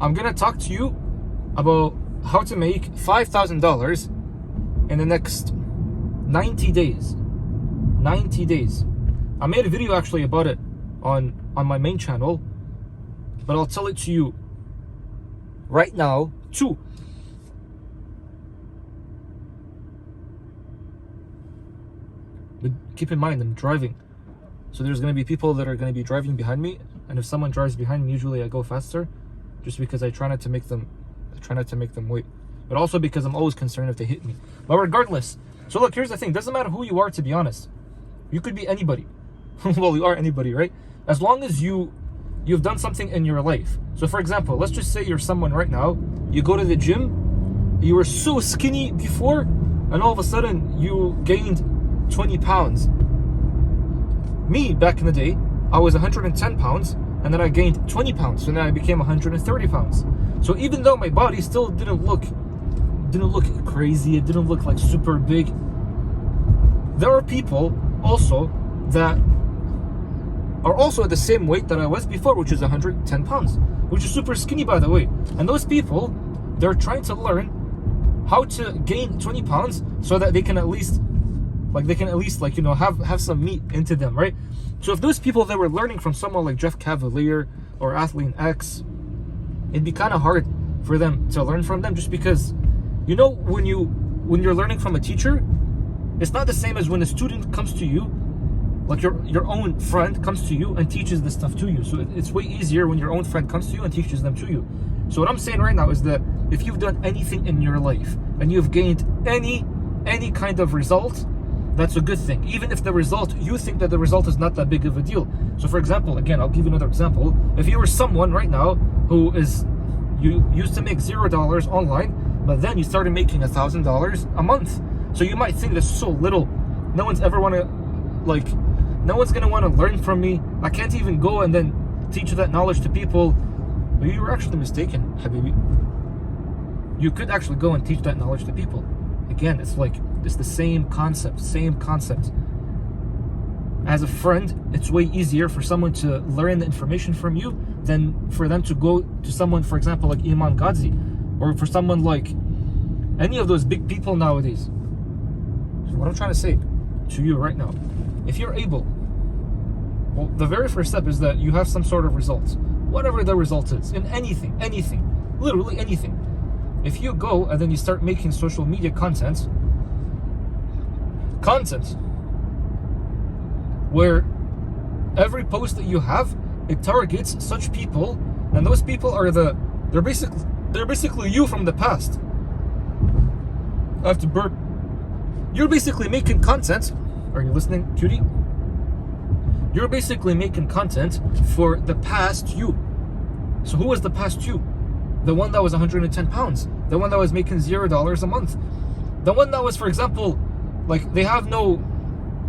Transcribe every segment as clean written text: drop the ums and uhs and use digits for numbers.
I'm gonna talk to you about how to make $5,000 in the next 90 days. 90 days. I made a video actually about it on my main channel, but I'll tell it to you right now too. But keep in mind, I'm driving, so there's going to be people that are going to be driving behind me, and if someone drives behind me, usually I go faster, just because I try not to make them wait, but also because I'm always concerned if they hit me. But regardless, so look, here's the thing: doesn't matter who you are, to be honest. You could be anybody. Well, you are anybody, right? As long as you've done something in your life. So for example, let's just say you're someone right now, you go to the gym, you were so skinny before, and all of a sudden you gained 20 pounds. Me, back in the day, I was 110 pounds, and then I gained 20 pounds, so then I became 130 pounds. So even though my body still didn't look crazy, it didn't look like super big, there are people also that are also at the same weight that I was before, which is 110 pounds, which is super skinny, by the way. And those people, they're trying to learn how to gain 20 pounds so that they can at least have some meat into them, right? So if those people, they were learning from someone like Jeff Cavalier or Athlete X, it'd be kind of hard for them to learn from them, just because, you know, when you're learning from a teacher, it's not the same as when a student comes to you, like your own friend comes to you and teaches this stuff to you. So it's way easier when your own friend comes to you and teaches them to you. So what I'm saying right now is that if you've done anything in your life and you've gained any kind of result, that's a good thing. Even if the result, you think that the result is not that big of a deal. So for example, again, I'll give you another example. If you were someone right now who you used to make $0 online, but then you started making $1,000 a month. So you might think that's so little. No one's gonna want to learn from me. I can't even go and then teach that knowledge to people. But you were actually mistaken, Habibi. You could actually go and teach that knowledge to people. Again, it's the same concept. As a friend, it's way easier for someone to learn the information from you than for them to go to someone, for example, like Imam Ghazi, or for someone like any of those big people nowadays. So what I'm trying to say to you right now, if you're able, well, the very first step is that you have some sort of results, whatever the result is, in anything, literally anything. If you go and then you start making social media content where every post that you have, it targets such people, and those people are they're basically you from the past. I have to burp. You're basically making content. Are you listening, cutie? You're basically making content for the past you. So who was the past you? The one that was 110 pounds. The one that was making $0 a month. The one that was, for example, like they have no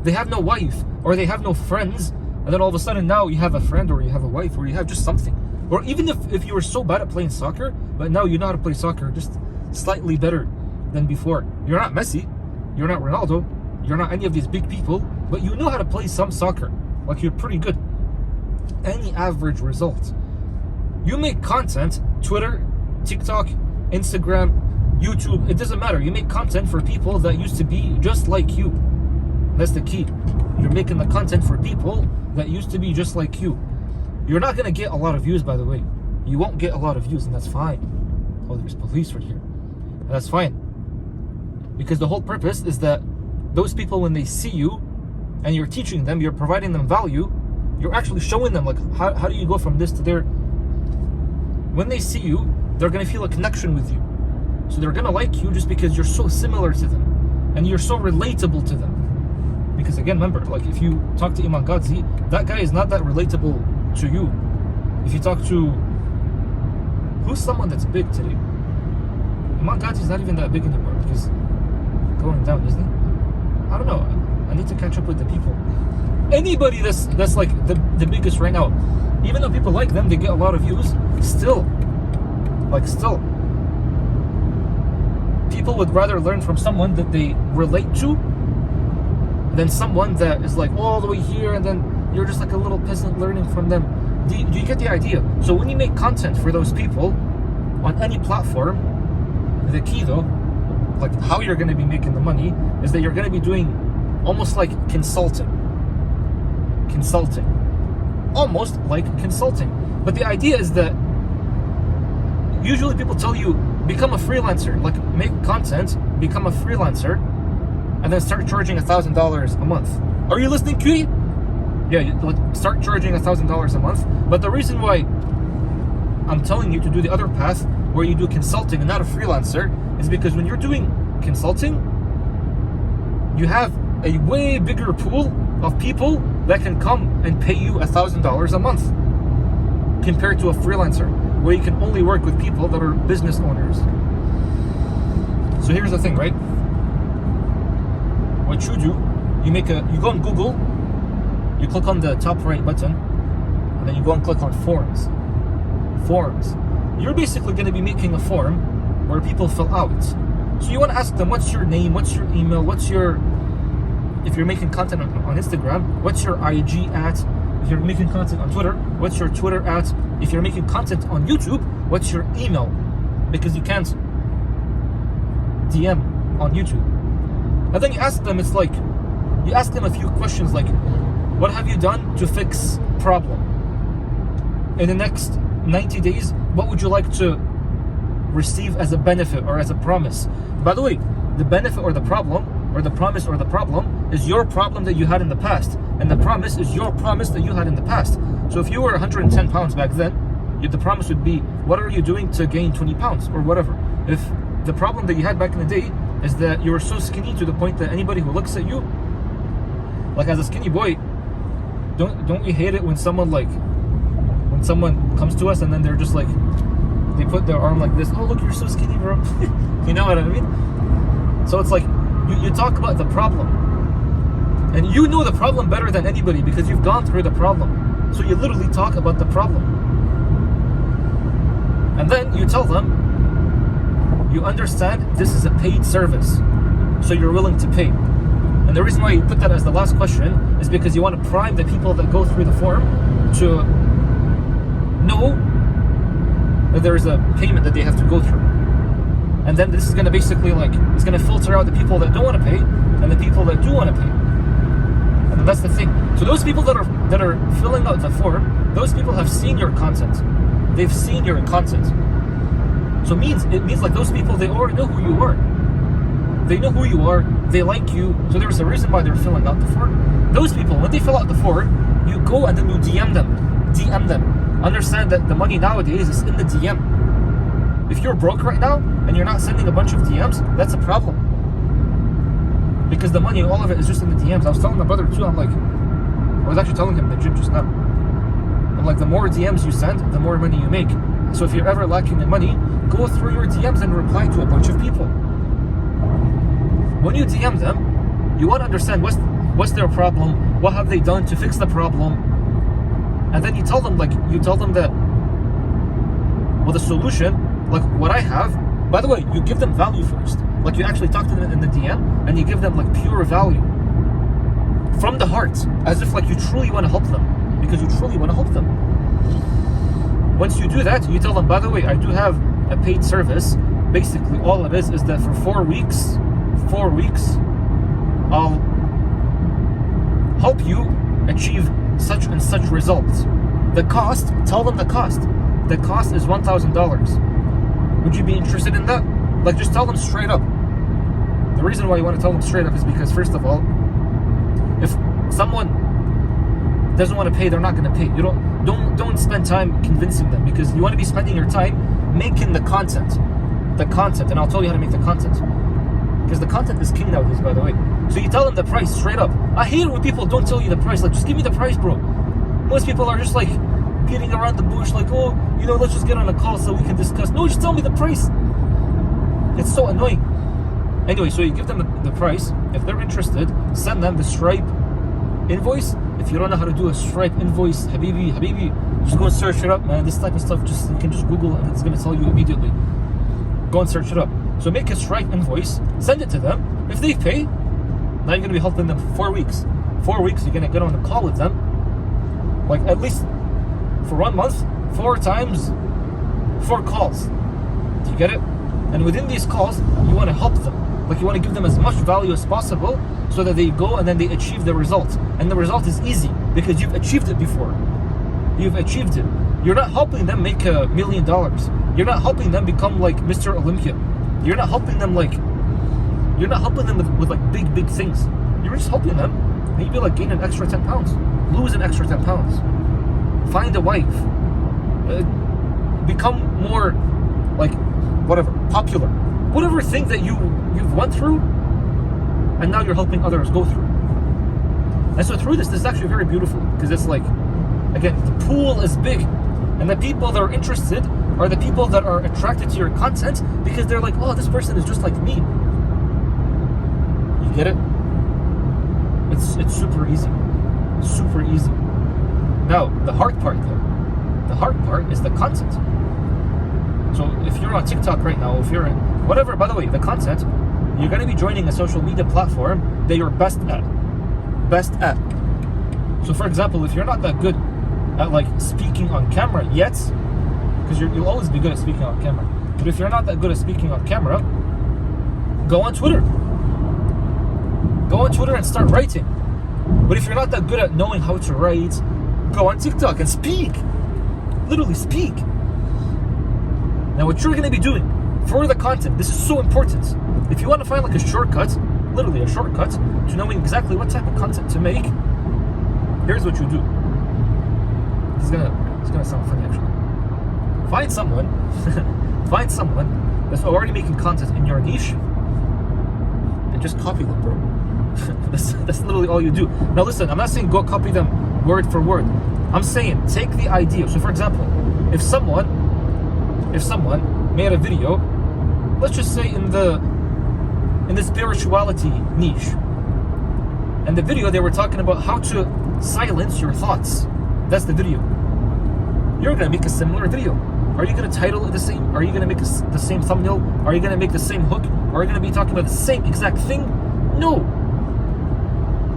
wife, or they have no friends, and then all of a sudden now you have a friend, or you have a wife, or you have just something. Or even if you were so bad at playing soccer, but now you know how to play soccer just slightly better than before. You're not Messi, you're not Ronaldo, you're not any of these big people, but you know how to play some soccer. Like, you're pretty good. Any average result. You make content, Twitter, TikTok, Instagram, YouTube, it doesn't matter. You make content for people that used to be just like you. That's the key. You're making the content for people that used to be just like you. You're not going to get a lot of views, by the way. You won't get a lot of views, and that's fine. Oh, there's police right here. That's fine. Because the whole purpose is that those people, when they see you and you're teaching them, you're providing them value, you're actually showing them, like, how do you go from this to there? When they see you, they're going to feel a connection with you. So they're going to like you just because you're so similar to them and you're so relatable to them. Because again, remember, like, if you talk to Imam Ghazi, that guy is not that relatable to you. If you talk to, who's someone that's big today? Imam Ghazi is not even that big anymore. He's going down, isn't he? I don't know. I need to catch up with the people. Anybody that's like the biggest right now, even though people like them, they get a lot of views, still, people would rather learn from someone that they relate to than someone that is like all the way here, and then you're just like a little peasant learning from them. Do you get the idea? So when you make content for those people, on any platform, the key though, like how you're going to be making the money, is that you're going to be doing almost like consulting. Almost like consulting. But the idea is that usually people tell you, become a freelancer, like make content, become a freelancer, and then start charging $1,000 a month. Are you listening, Kui? Yeah, like start charging $1,000 a month. But the reason why I'm telling you to do the other path, where you do consulting and not a freelancer, is because when you're doing consulting, you have a way bigger pool of people that can come and pay you $1,000 a month, compared to a freelancer, where you can only work with people that are business owners. So here's the thing, right? What you do, you go on Google, you click on the top right button, and then you go and click on forms. You're basically going to be making a form where people fill out. So you want to ask them, what's your name, what's your email, if you're making content on Instagram, what's your IG at? If you're making content on Twitter, what's your Twitter at? If you're making content on YouTube, what's your email? Because you can't DM on YouTube. And then you ask them, you ask them a few questions like, what have you done to fix problem? In the next 90 days, what would you like to receive as a benefit or as a promise? By the way, the benefit or the problem, or the promise or the problem, is your problem that you had in the past. And the promise is your promise that you had in the past. So if you were 110 pounds back then, the promise would be, what are you doing to gain 20 pounds or whatever? If the problem that you had back in the day is that you were so skinny to the point that anybody who looks at you, like as a skinny boy, don't we hate it when someone comes to us and then they're just like, they put their arm like this, oh look, you're so skinny, bro. You know what I mean? So it's like, you talk about the problem, and you know the problem better than anybody because you've gone through the problem. So you literally talk about the problem, and then you tell them, you understand this is a paid service, so you're willing to pay. And the reason why you put that as the last question is because you want to prime the people that go through the form to know that there is a payment that they have to go through. And then this is going to basically it's going to filter out the people that don't want to pay and the people that do want to pay. And that's the thing. So those people that are filling out the form, those people have seen your content. They've seen your content. So it means like those people, they already know who you are. They know who you are. They like you. So there's a reason why they're filling out the form. Those people, when they fill out the form, you go and then you DM them. Understand that the money nowadays is in the DM. If you're broke right now and you're not sending a bunch of DMs, that's a problem. Because the money, all of it is just in the DMs. I was telling my brother too, I was actually telling him in the gym just now. I'm like, the more DMs you send, the more money you make. So if you're ever lacking in money, go through your DMs and reply to a bunch of people. When you DM them, you want to understand what's their problem, what have they done to fix the problem, and then you tell them that, well, the solution, like what I have, by the way, you give them value first. Like you actually talk to them in the DM and you give them like pure value from the heart, as if like you truly want to help them, because you truly want to help them. Once you do that, you tell them, by the way, I do have a paid service. Basically all it is that for 4 weeks, I'll help you achieve such and such results. The cost, tell them the cost. The cost is $1,000. Would you be interested in that? Like, just tell them straight up. The reason why you want to tell them straight up is because, first of all, if someone doesn't want to pay, they're not going to pay. You don't spend time convincing them, because you want to be spending your time making the content, and I'll tell you how to make the content, because the content is king nowadays, by the way. So you tell them the price straight up. I hate it when people don't tell you the price. Like, just give me the price, bro. Most people are just like beating around the bush, like, oh, let's just get on a call so we can discuss. No, just tell me the price. It's so annoying. Anyway, so you give them the price. If they're interested, send them the Stripe invoice. If you don't know how to do a Stripe invoice, Habibi, just go and search it up, man. This type of stuff, you can just Google and it's going to tell you immediately. Go and search it up. So make a Stripe invoice, send it to them. If they pay, now you're going to be helping them for 4 weeks. 4 weeks, you're going to get on a call with them, like at least for 1 month, 4 times, 4 calls. Do you get it? And within these calls, you want to help them. Like, you want to give them as much value as possible so that they go and then they achieve the result. And the result is easy because you've achieved it before. You've achieved it. You're not helping them make $1 million. You're not helping them become like Mr. Olympia. You're not helping them with like big things. You're just helping them maybe like gain an extra 10 pounds, lose an extra 10 pounds, find a wife, become more like whatever, popular, whatever thing that you've went through, and now you're helping others go through. And so through this is actually very beautiful because it's like, again, the pool is big, and the people that are interested are the people that are attracted to your content because they're like, oh, this person is just like me. You get it? It's super easy. Super easy. Now, the hard part though, the hard part is the content. So if you're on TikTok right now, if you're in whatever, by the way, the content, you're going to be joining a social media platform that you're best at. So for example, if you're not that good at like speaking on camera yet, because you'll always be good at speaking on camera, but if you're not that good at speaking on camera, go on Twitter. Go on Twitter and start writing. But if you're not that good at knowing how to write, go on TikTok and speak. Literally speak. Now what you're going to be doing for the content, this is so important. If you want to find like a shortcut, literally a shortcut to knowing exactly what type of content to make, here's what you do. It's gonna sound funny actually. Find someone that's already making content in your niche and just copy them, bro. That's literally all you do. Now listen, I'm not saying go copy them word for word. I'm saying take the idea. So for example, if someone made a video, let's just say in the spirituality niche, and the video they were talking about how to silence your thoughts. That's the video. You're gonna make a similar video. Are you gonna title it the same? Are you gonna make the same thumbnail? Are you gonna make the same hook? Are you gonna be talking about the same exact thing? No.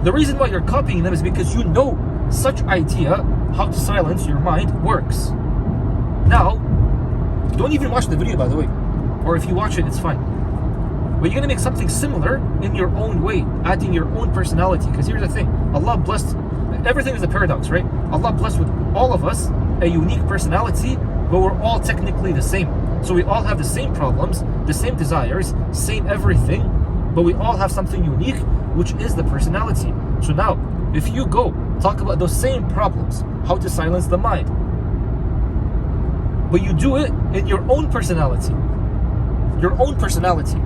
The reason why you're copying them is because you know such idea, how to silence your mind, works. Now, don't even watch the video, by the way. Or if you watch it, it's fine. But you're gonna make something similar in your own way, adding your own personality. Because here's the thing, Allah blessed, everything is a paradox, right? Allah blessed with all of us a unique personality, but we're all technically the same. So we all have the same problems, the same desires, same everything, but we all have something unique, which is the personality. So now, if you go talk about those same problems, how to silence the mind, but you do it in your own personality. Your own personality.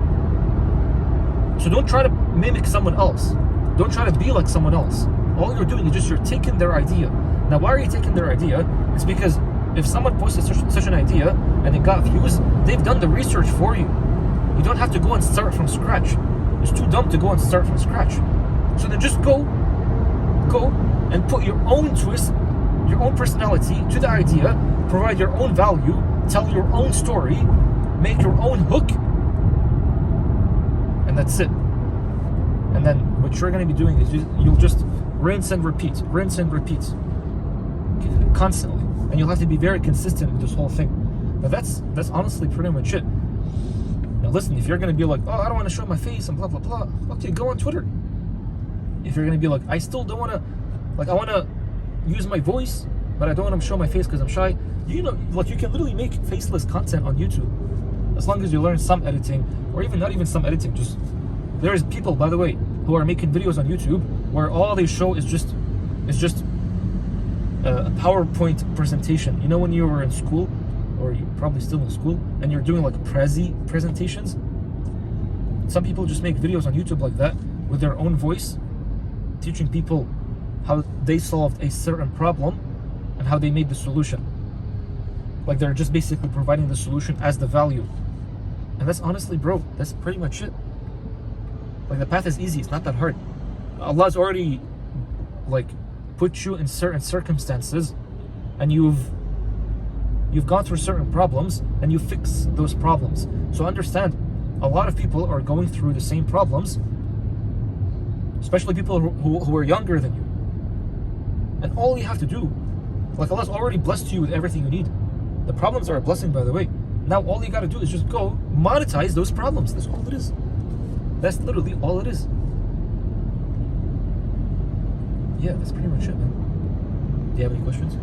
So don't try to mimic someone else. Don't try to be like someone else. All you're doing is just you're taking their idea. Now, why are you taking their idea? It's because if someone posted such an idea and it got views, they've done the research for you. You don't have to go and start from scratch. It's too dumb to go and start from scratch. So then just go and put your own twist, your own personality to the idea, provide your own value, tell your own story, make your own hook, and that's it. And then what you're going to be doing is you'll just rinse and repeat constantly, and you'll have to be very consistent with this whole thing. Now that's honestly pretty much it. Now listen, if you're going to be like, oh, I don't want to show my face and blah blah blah, okay, go on Twitter. If you're going to be like, I still don't want to, like, I want to use my voice, but I don't want to show my face because I'm shy, you know, like, you can literally make faceless content on YouTube as long as you learn some editing, or even not even some editing. Just, there's people, by the way, who are making videos on YouTube where all they show is just a PowerPoint presentation. You know, when you were in school, or you're probably still in school, and you're doing like Prezi presentations, some people just make videos on YouTube like that with their own voice, teaching people how they solved a certain problem and how they made the solution. Like, they're just basically providing the solution as the value. And that's honestly, bro, that's pretty much it. Like, the path is easy, it's not that hard. Allah's already like put you in certain circumstances, and you've gone through certain problems, and you fix those problems. So understand, a lot of people are going through the same problems, especially people who are younger than you. And all you have to do, like, Allah's already blessed you with everything you need. The problems are a blessing, by the way. Now all you gotta do is just go monetize those problems. That's all it is. That's literally all it is. Yeah, that's pretty much it, man. Do you have any questions?